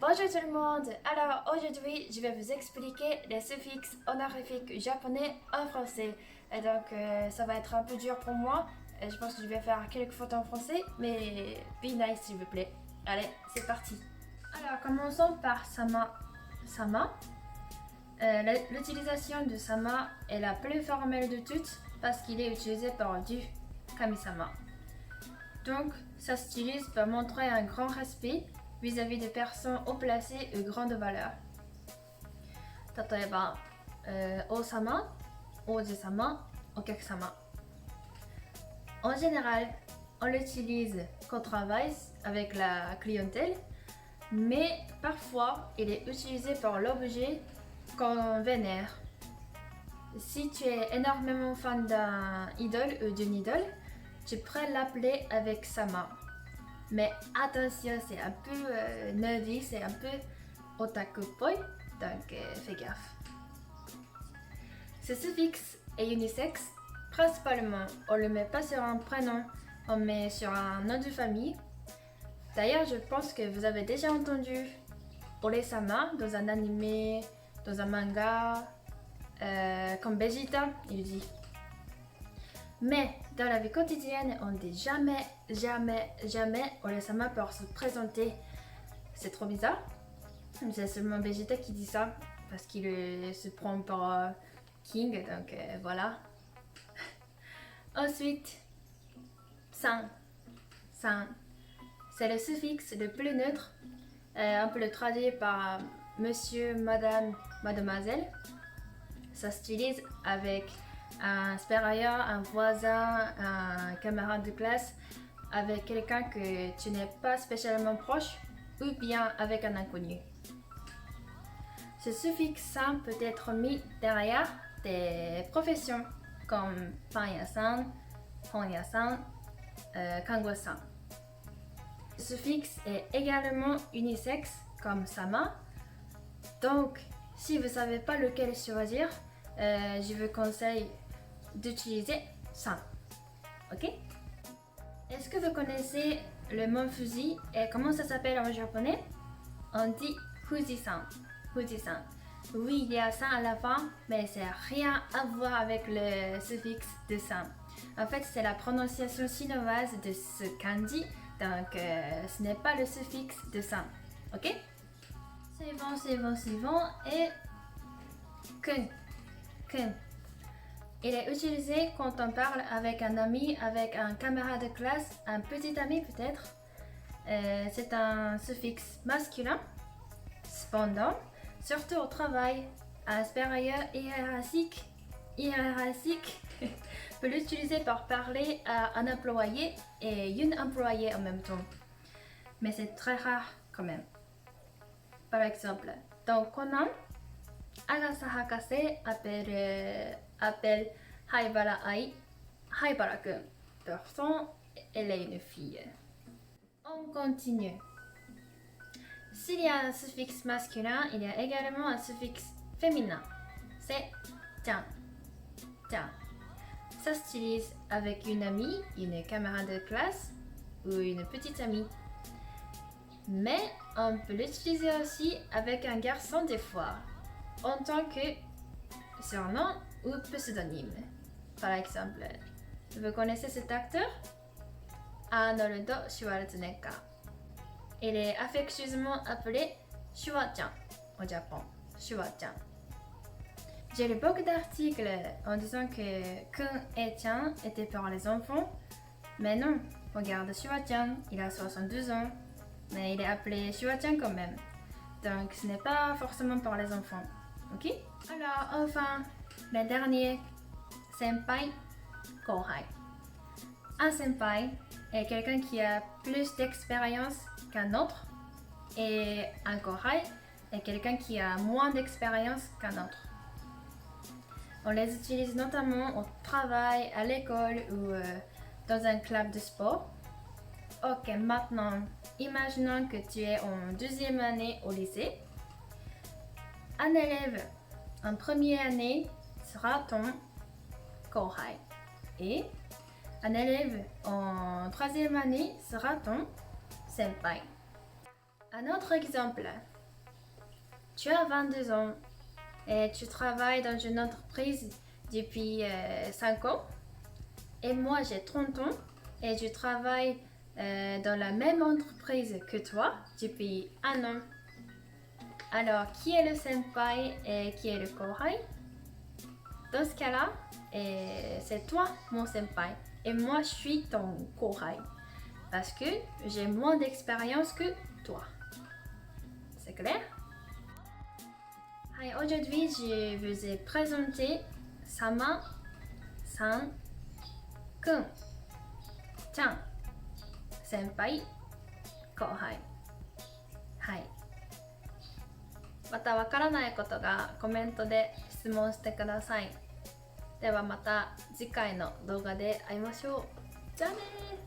Bonjour tout le monde. Alors aujourd'hui je vais vous expliquer les suffixes honorifiques japonais en français. Et donc ça va être un peu dur pour moi. Et je pense que je vais faire quelques fautes en français, mais be nice s'il vous plaît. Allez, c'est parti. Alors commençons par sama. Sama. L'utilisation de sama est la plus formelle de toutes parce qu'il est utilisé par du kami-sama. Donc ça s'utilise pour montrer un grand respect vis-à-vis des personnes haut placées et grande valeur. 例えば、王様、王子様、お客様。En général, on l'utilise quand on travaille avec la clientèle, mais parfois il est utilisé par l'objet qu'on vénère. Si tu es énormément fan d'un idole ou d'une idole, tu pourrais l'appeler avec sama. Mais attention, c'est un peu nerdy, c'est un peu otaku-poi, donc fais gaffe. Ce suffixe est unisexe. Principalement, on ne le met pas sur un prénom, on le met sur un nom de famille. D'ailleurs, je pense que vous avez déjà entendu Ore-sama dans un anime, dans un manga, comme Vegeta, il dit. Mais dans la vie quotidienne, on ne dit jamais Ore-sama pour se présenter. C'est trop bizarre. C'est seulement Vegeta qui dit ça parce qu'il se prend pour King, donc voilà. Ensuite, san. San. C'est le suffixe le plus neutre. On peut le traduire par monsieur, madame, mademoiselle. Ça s'utilise avec un supérieur, un voisin, un camarade de classe, avec quelqu'un que tu n'es pas spécialement proche ou bien avec un inconnu. Ce suffixe san peut être mis derrière des professions comme pain-ya-san, hon-ya-san, kango-san. Ce suffixe est également unisexe comme sama. Donc, si vous ne savez pas lequel choisir, je vous conseille d'utiliser san. Ok? Est-ce que vous connaissez le mot fusil et comment ça s'appelle en japonais? On dit fuji-san. Fuji-san. Oui, il y a san à la fin, mais c'est rien à voir avec le suffixe de san. En fait, c'est la prononciation chinoise de ce kanji, donc ce n'est pas le suffixe de san. Ok? Suivant. Et kun. Kun. Il est utilisé quand on parle avec un ami, avec un camarade de classe, un petit ami peut-être. C'est un suffixe masculin. Cependant, surtout au travail, un supérieur hiérarchique peut l'utiliser pour parler à un employé et une employée en même temps. Mais c'est très rare quand même. Par exemple, dans Conan, Agasa Hakase appelle Haibara Ai Haibara-kun. Pourtant, elle est une fille. On continue. S'il y a un suffixe masculin, il y a également un suffixe féminin. C'est tian. Tian. Ça s'utilise avec une amie, une camarade de classe ou une petite amie. Mais on peut l'utiliser aussi avec un garçon des fois, en tant que surnom ou pseudonyme. Par exemple, vous connaissez cet acteur? Arnold Schwarzenegger. Il est affectueusement appelé Shua-chan au Japon. Shua-chan. J'ai lu beaucoup d'articles en disant que kun et chan étaient pour les enfants, mais non, regarde Shua-chan, il a 62 ans, mais il est appelé Shua-chan quand même. Donc ce n'est pas forcément pour les enfants. Ok? Alors enfin, le dernier, senpai, kohai. Un senpai est quelqu'un qui a plus d'expérience qu'un autre et un kohai est quelqu'un qui a moins d'expérience qu'un autre. On les utilise notamment au travail, à l'école ou dans un club de sport. Ok, maintenant, imaginons que tu es en deuxième année au lycée. Un élève en première année sera ton kohai et un élève en troisième année sera ton senpai. Un autre exemple, tu as 22 ans et tu travailles dans une entreprise depuis 5 ans. Et moi, j'ai 30 ans et je travaille dans la même entreprise que toi depuis 1 an. Alors, qui est le senpai et qui est le kohai? Dans ce cas-là, c'est toi mon senpai et moi je suis ton kohai parce que j'ai moins d'expérience que toi. C'est clair? Aujourd'hui, je vous ai présenté Sama, San, Kun, Chan, Senpai, Kohai. はい。またわからないことがコメントで質問してください。ではまた次回の動画で会いましょう。じゃあねー。